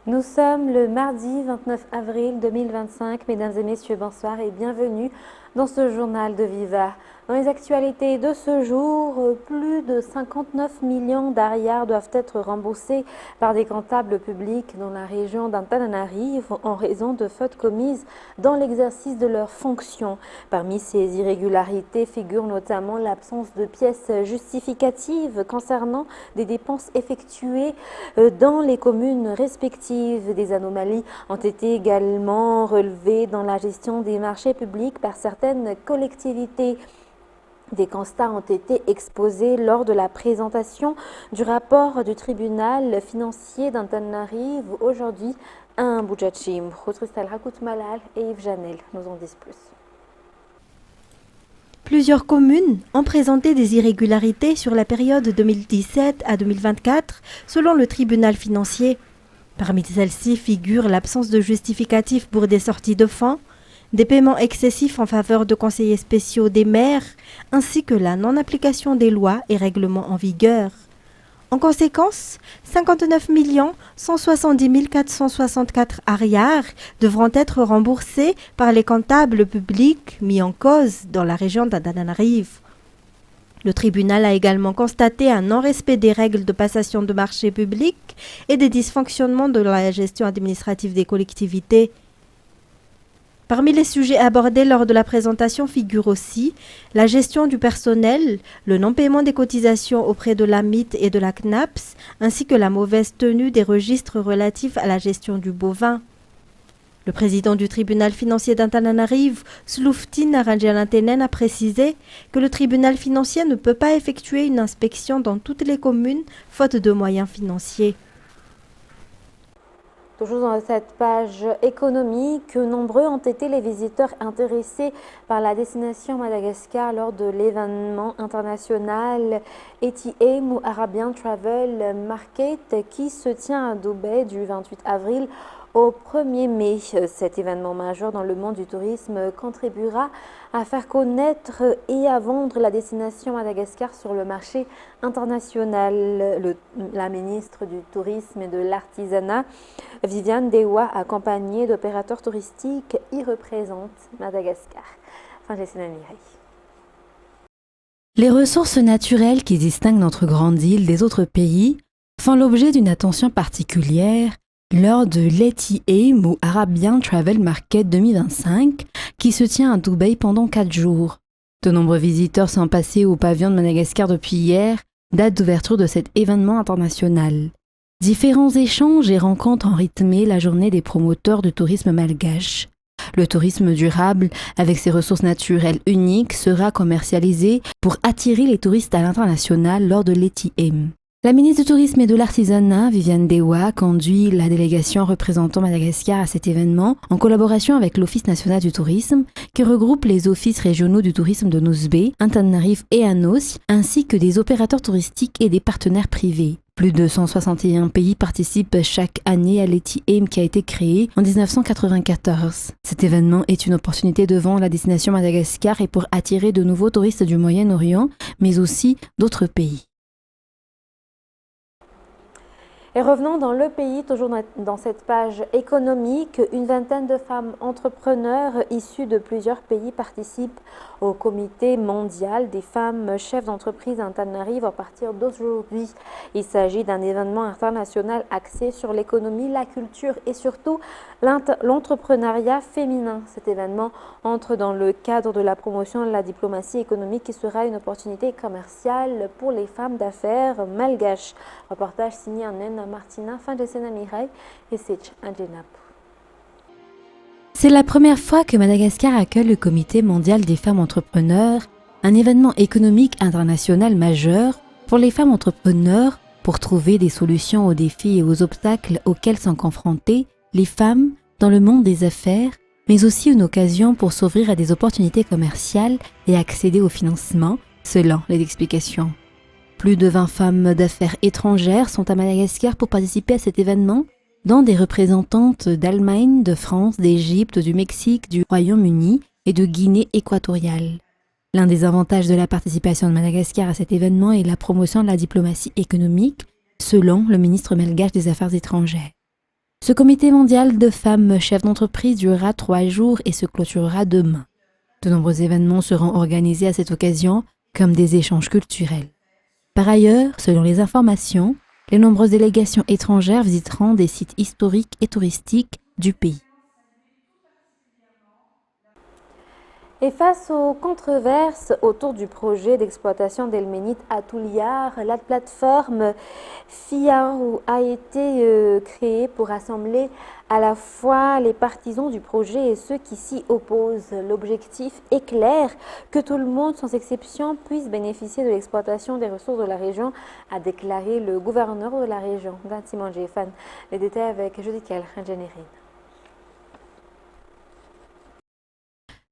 Nous sommes le mardi 29 avril 2025. Mesdames et messieurs, bonsoir et bienvenue dans ce journal de Viva. Dans les actualités de ce jour, plus de 59 millions d'ariars doivent être remboursés par des comptables publics dans la région d'Antananarive en raison de fautes commises dans l'exercice de leurs fonctions. Parmi ces irrégularités figure notamment l'absence de pièces justificatives concernant des dépenses effectuées dans les communes respectives. Des anomalies ont été également relevées dans la gestion des marchés publics par certaines collectivités. Des constats ont été exposés lors de la présentation du rapport du tribunal financier d'Antananarive aujourd'hui à Boudjachim. Tristal Rakout Malal et Yves Janel nous en disent plus. Plusieurs communes ont présenté des irrégularités sur la période 2017 à 2024 selon le tribunal financier. Parmi celles-ci figure l'absence de justificatif pour des sorties de fonds, des paiements excessifs en faveur de conseillers spéciaux des maires, ainsi que la non-application des lois et règlements en vigueur. En conséquence, 59 170 464 ariars devront être remboursés par les comptables publics mis en cause dans la région d'Antananarive. Le tribunal a également constaté un non-respect des règles de passation de marché public et des dysfonctionnements de la gestion administrative des collectivités. Parmi les sujets abordés lors de la présentation figure aussi la gestion du personnel, le non-paiement des cotisations auprès de l'AMIT et de la CNAPS, ainsi que la mauvaise tenue des registres relatifs à la gestion du bovin. Le président du tribunal financier d'Antananarive, Slouftin Aranjalantenen, a précisé que le tribunal financier ne peut pas effectuer une inspection dans toutes les communes, faute de moyens financiers. Toujours dans cette page économique, nombreux ont été les visiteurs intéressés par la destination Madagascar lors de l'événement international ATM ou Arabian Travel Market qui se tient à Dubaï du 28 avril au 1er mai. Cet événement majeur dans le monde du tourisme contribuera à faire connaître et à vendre la destination Madagascar sur le marché international. La ministre du Tourisme et de l'Artisanat, Viviane Dewa, accompagnée d'opérateurs touristiques, y représente Madagascar. Les ressources naturelles qui distinguent notre grande île des autres pays font l'objet d'une attention particulière lors de l'ATM ou Arabian Travel Market 2025 qui se tient à Dubaï pendant 4 jours. De nombreux visiteurs sont passés au pavillon de Madagascar depuis hier, date d'ouverture de cet événement international. Différents échanges et rencontres ont rythmé la journée des promoteurs du tourisme malgache. Le tourisme durable, avec ses ressources naturelles uniques, sera commercialisé pour attirer les touristes à l'international lors de l'ATM. La ministre du Tourisme et de l'Artisanat, Viviane Dewa, conduit la délégation représentant Madagascar à cet événement en collaboration avec l'Office national du tourisme, qui regroupe les offices régionaux du tourisme de Nosbe, Antananarive et Anos, ainsi que des opérateurs touristiques et des partenaires privés. Plus de 161 pays participent chaque année à l'ATM qui a été créé en 1994. Cet événement est une opportunité de vendre la destination Madagascar et pour attirer de nouveaux touristes du Moyen-Orient, mais aussi d'autres pays. Et revenons dans le pays, toujours dans cette page économique. Une vingtaine de femmes entrepreneurs issues de plusieurs pays participent au comité mondial des femmes chefs d'entreprise Antananarive à partir d'aujourd'hui. Il s'agit d'un événement international axé sur l'économie, la culture et surtout l'entrepreneuriat féminin. Cet événement entre dans le cadre de la promotion de la diplomatie économique qui sera une opportunité commerciale pour les femmes d'affaires malgaches. Reportage signé en Martina, fin de Sénamirai et Sech Adjenap. C'est la première fois que Madagascar accueille le Comité mondial des femmes entrepreneurs, un événement économique international majeur pour les femmes entrepreneurs pour trouver des solutions aux défis et aux obstacles auxquels sont confrontées les femmes dans le monde des affaires, mais aussi une occasion pour s'ouvrir à des opportunités commerciales et accéder au financement, selon les explications. Plus de 20 femmes d'affaires étrangères sont à Madagascar pour participer à cet événement, dont des représentantes d'Allemagne, de France, d'Égypte, du Mexique, du Royaume-Uni et de Guinée équatoriale. L'un des avantages de la participation de Madagascar à cet événement est la promotion de la diplomatie économique, selon le ministre malgache des Affaires étrangères. Ce comité mondial de femmes chefs d'entreprise durera 3 jours et se clôturera demain. De nombreux événements seront organisés à cette occasion, comme des échanges culturels. Par ailleurs, selon les informations, les nombreuses délégations étrangères visiteront des sites historiques et touristiques du pays. Et face aux controverses autour du projet d'exploitation d'Elménite à Touliar, la plateforme FIARO a été créée pour rassembler à la fois les partisans du projet et ceux qui s'y opposent. L'objectif est clair, que tout le monde, sans exception, puisse bénéficier de l'exploitation des ressources de la région, a déclaré le gouverneur de la région, Simon Jéfan. Les détails avec Judith Kalkhan-Générine.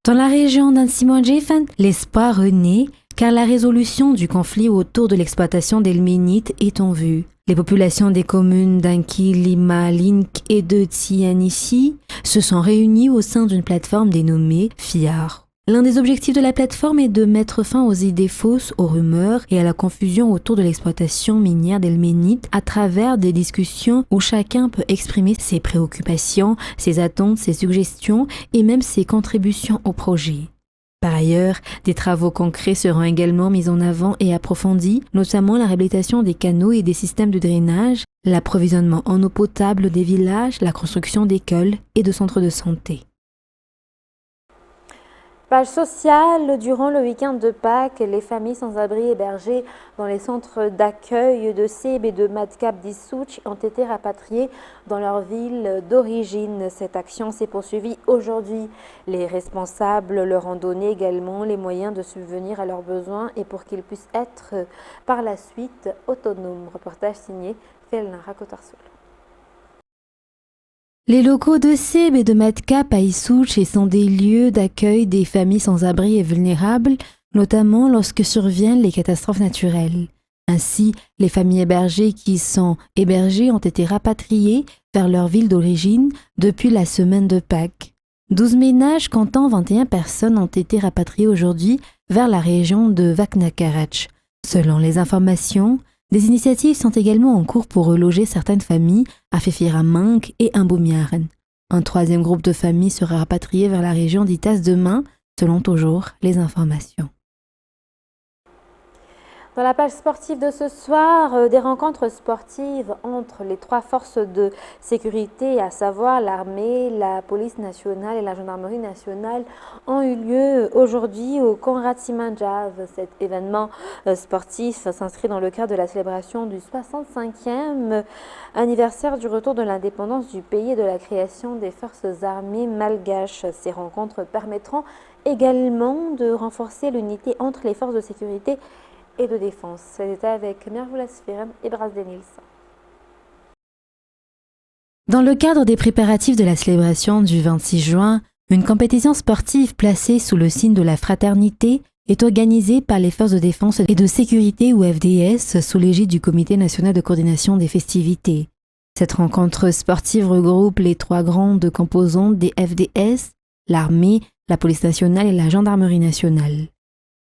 Dans la région d'Ansimon-Jéfan, l'espoir renaît car la résolution du conflit autour de l'exploitation d'Elménite est en vue. Les populations des communes d'Anki, Lima, Link et de Tsianissi se sont réunies au sein d'une plateforme dénommée FIAR. L'un des objectifs de la plateforme est de mettre fin aux idées fausses, aux rumeurs et à la confusion autour de l'exploitation minière d'Elménite à travers des discussions où chacun peut exprimer ses préoccupations, ses attentes, ses suggestions et même ses contributions au projet. Par ailleurs, des travaux concrets seront également mis en avant et approfondis, notamment la réhabilitation des canaux et des systèmes de drainage, l'approvisionnement en eau potable des villages, la construction d'écoles et de centres de santé. Page sociale, durant le week-end de Pâques, les familles sans abri hébergées dans les centres d'accueil de Seb et de Madcap d'Issouch ont été rapatriées dans leur ville d'origine. Cette action s'est poursuivie aujourd'hui. Les responsables leur ont donné également les moyens de subvenir à leurs besoins et pour qu'ils puissent être par la suite autonomes. Reportage signé Felna Rakotarsoul. Les locaux de Seb et de Madcap à Issouch sont des lieux d'accueil des familles sans abri et vulnérables, notamment lorsque surviennent les catastrophes naturelles. Ainsi, les familles hébergées qui sont hébergées ont été rapatriées vers leur ville d'origine depuis la semaine de Pâques. 12 ménages comptant 21 personnes ont été rapatriés aujourd'hui vers la région de Vaknakarach. Selon les informations, des initiatives sont également en cours pour reloger certaines familles à Fefiramank et Mboumiaren. Un troisième groupe de familles sera rapatrié vers la région d'Itas demain, selon toujours les informations. Dans la page sportive de ce soir, des rencontres sportives entre les 3 forces de sécurité, à savoir l'armée, la police nationale et la gendarmerie nationale, ont eu lieu aujourd'hui au Konrad Simanjav. Cet événement sportif s'inscrit dans le cadre de la célébration du 65e anniversaire du retour de l'indépendance du pays et de la création des forces armées malgaches. Ces rencontres permettront également de renforcer l'unité entre les forces de sécurité et de défense. C'était avec Mervoula Sferem et Brasdenils. Dans le cadre des préparatifs de la célébration du 26 juin, une compétition sportive placée sous le signe de la fraternité est organisée par les forces de défense et de sécurité ou FDS sous l'égide du Comité national de coordination des festivités. Cette rencontre sportive regroupe les 3 grandes composantes des FDS, l'armée, la police nationale et la gendarmerie nationale.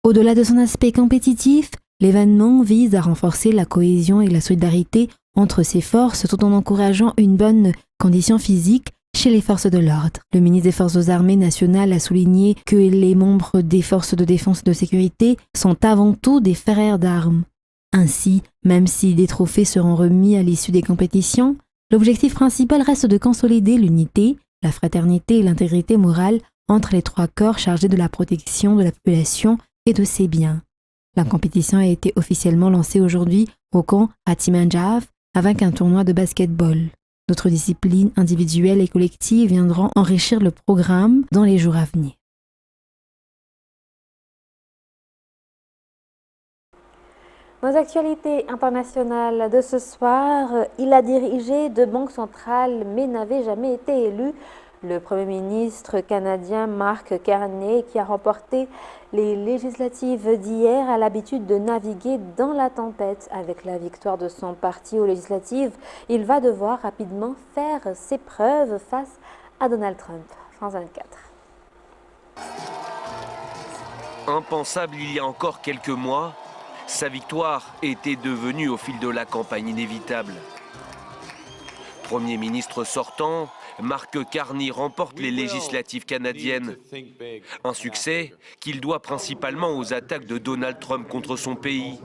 Au-delà de son aspect compétitif, l'événement vise à renforcer la cohésion et la solidarité entre ces forces tout en encourageant une bonne condition physique chez les forces de l'ordre. Le ministre des Forces armées nationales a souligné que les membres des forces de défense et de sécurité sont avant tout des frères d'armes. Ainsi, même si des trophées seront remis à l'issue des compétitions, l'objectif principal reste de consolider l'unité, la fraternité et l'intégrité morale entre les 3 corps chargés de la protection de la population et de ses biens. La compétition a été officiellement lancée aujourd'hui au camp à Timanjav avec un tournoi de basketball. D'autres disciplines individuelles et collectives viendront enrichir le programme dans les jours à venir. Dans les actualités internationales de ce soir, il a dirigé 2 banques centrales mais n'avait jamais été élu. Le Premier ministre canadien Mark Carney, qui a remporté les législatives d'hier, a l'habitude de naviguer dans la tempête. Avec la victoire de son parti aux législatives, il va devoir rapidement faire ses preuves face à Donald Trump. France 24. Impensable il y a encore quelques mois, sa victoire était devenue au fil de la campagne inévitable. Premier ministre sortant, Mark Carney remporte les législatives canadiennes. Un succès qu'il doit principalement aux attaques de Donald Trump contre son pays.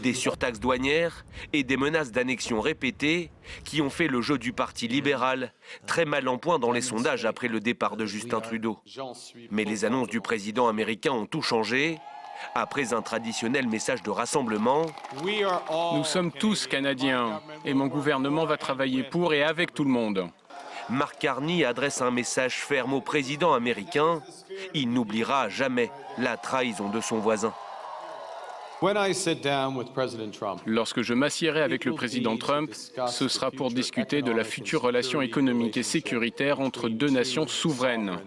Des surtaxes douanières et des menaces d'annexion répétées qui ont fait le jeu du Parti libéral, très mal en point dans les sondages après le départ de Justin Trudeau. Mais les annonces du président américain ont tout changé. Après un traditionnel message de rassemblement, nous sommes tous Canadiens et mon gouvernement va travailler pour et avec tout le monde. Mark Carney adresse un message ferme au président américain. Il n'oubliera jamais la trahison de son voisin. Lorsque je m'assiérai avec le président Trump, ce sera pour discuter de la future relation économique et sécuritaire entre deux nations souveraines.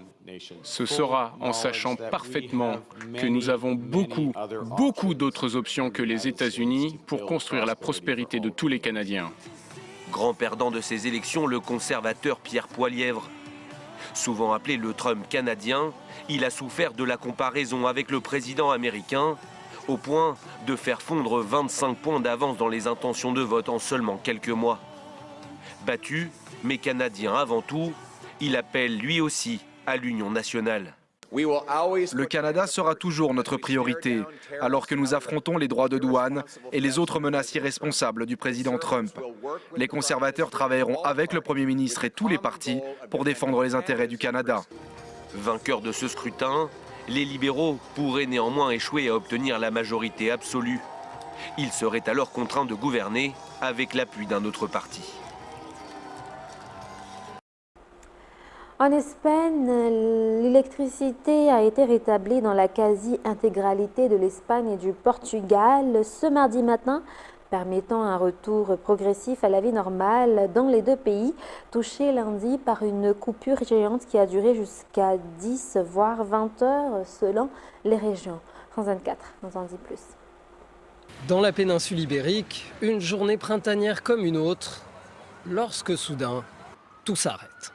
Ce sera en sachant parfaitement que nous avons beaucoup d'autres options que les États-Unis pour construire la prospérité de tous les Canadiens. Grand perdant de ces élections, le conservateur Pierre Poilievre. Souvent appelé le Trump canadien, il a souffert de la comparaison avec le président américain, au point de faire fondre 25 points d'avance dans les intentions de vote en seulement quelques mois. Battu, mais canadien avant tout, il appelle lui aussi à l'union nationale. Le Canada sera toujours notre priorité, alors que nous affrontons les droits de douane et les autres menaces irresponsables du président Trump. Les conservateurs travailleront avec le Premier ministre et tous les partis pour défendre les intérêts du Canada. Vainqueurs de ce scrutin, les libéraux pourraient néanmoins échouer à obtenir la majorité absolue. Ils seraient alors contraints de gouverner avec l'appui d'un autre parti. En Espagne, l'électricité a été rétablie dans la quasi-intégralité de l'Espagne et du Portugal ce mardi matin, permettant un retour progressif à la vie normale dans les deux pays, touchés lundi par une coupure géante qui a duré jusqu'à 10 voire 20 heures selon les régions. France 24 nous en dit plus. Dans la péninsule ibérique, une journée printanière comme une autre, lorsque soudain, tout s'arrête.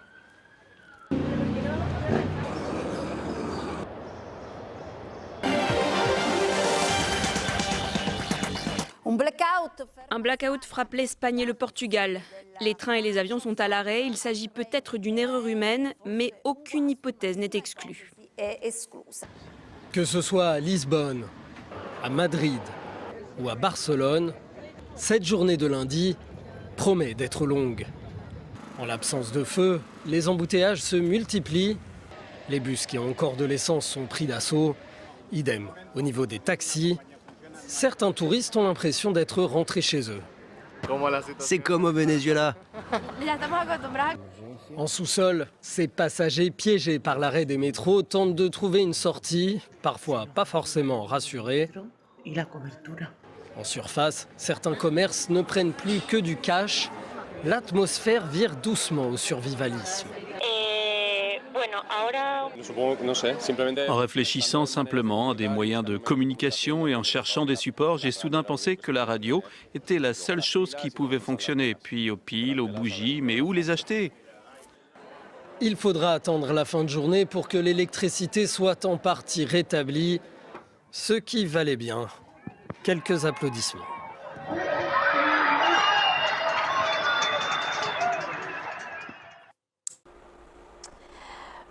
Un blackout frappe l'Espagne et le Portugal. Les trains et les avions sont à l'arrêt. Il s'agit peut-être d'une erreur humaine, mais aucune hypothèse n'est exclue. Que ce soit à Lisbonne, à Madrid ou à Barcelone, cette journée de lundi promet d'être longue. En l'absence de feu, les embouteillages se multiplient. Les bus qui ont encore de l'essence sont pris d'assaut. Idem au niveau des taxis. Certains touristes ont l'impression d'être rentrés chez eux. C'est comme au Venezuela. En sous-sol, ces passagers piégés par l'arrêt des métros tentent de trouver une sortie, parfois pas forcément rassurés. En surface, certains commerces ne prennent plus que du cash. L'atmosphère vire doucement au survivalisme. En réfléchissant simplement à des moyens de communication et en cherchant des supports, j'ai soudain pensé que la radio était la seule chose qui pouvait fonctionner. Puis aux piles, aux bougies, mais où les acheter ? Il faudra attendre la fin de journée pour que l'électricité soit en partie rétablie, ce qui valait bien quelques applaudissements.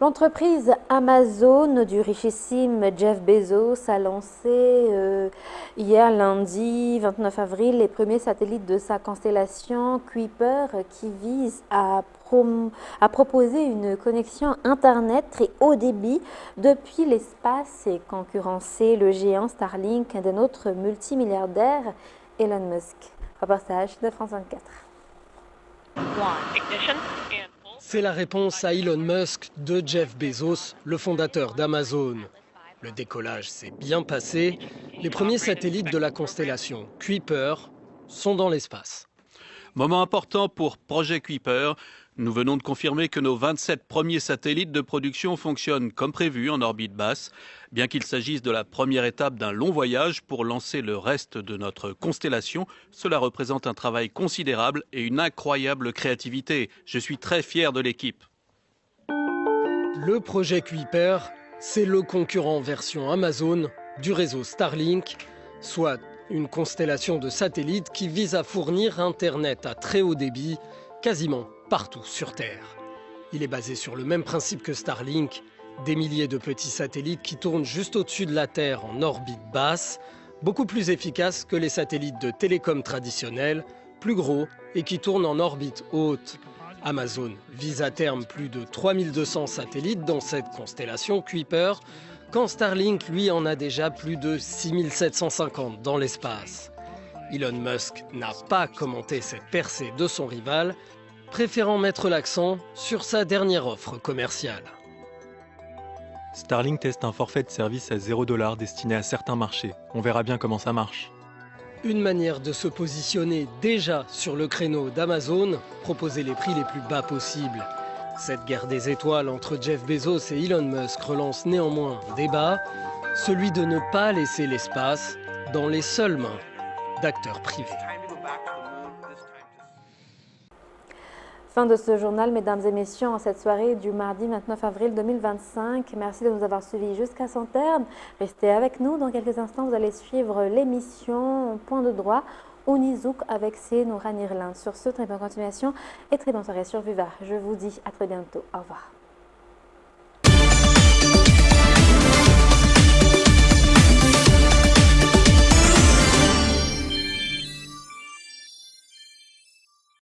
L'entreprise Amazon du richissime Jeff Bezos a lancé hier lundi 29 avril les premiers satellites de sa constellation Kuiper qui vise à proposer une connexion Internet très haut débit depuis l'espace et concurrencer le géant Starlink de notre multimilliardaire Elon Musk. Reportage de France 24. C'est la réponse à Elon Musk de Jeff Bezos, le fondateur d'Amazon. Le décollage s'est bien passé. Les premiers satellites de la constellation Kuiper sont dans l'espace. Moment important pour Projet Kuiper. Nous venons de confirmer que nos 27 premiers satellites de production fonctionnent comme prévu en orbite basse. Bien qu'il s'agisse de la première étape d'un long voyage pour lancer le reste de notre constellation, cela représente un travail considérable et une incroyable créativité. Je suis très fier de l'équipe. Le projet Kuiper, c'est le concurrent version Amazon du réseau Starlink, soit une constellation de satellites qui vise à fournir Internet à très haut débit quasiment partout sur Terre. Il est basé sur le même principe que Starlink, des milliers de petits satellites qui tournent juste au-dessus de la Terre en orbite basse, beaucoup plus efficaces que les satellites de télécom traditionnels, plus gros et qui tournent en orbite haute. Amazon vise à terme plus de 3200 satellites dans cette constellation Kuiper, quand Starlink, lui, en a déjà plus de 6750 dans l'espace. Elon Musk n'a pas commenté cette percée de son rival, préférant mettre l'accent sur sa dernière offre commerciale. Starlink teste un forfait de service à $0 destiné à certains marchés. On verra bien comment ça marche. Une manière de se positionner déjà sur le créneau d'Amazon, proposer les prix les plus bas possibles. Cette guerre des étoiles entre Jeff Bezos et Elon Musk relance néanmoins un débat, celui de ne pas laisser l'espace dans les seules mains d'acteurs privés. Fin de ce journal, mesdames et messieurs, en cette soirée du mardi 29 avril 2025. Merci de nous avoir suivis jusqu'à son terme. Restez avec nous. Dans quelques instants, vous allez suivre l'émission Point de droit Unizouk avec Nourane Irlande. Sur ce, très bonne continuation et très bonne soirée sur Viva. Je vous dis à très bientôt. Au revoir.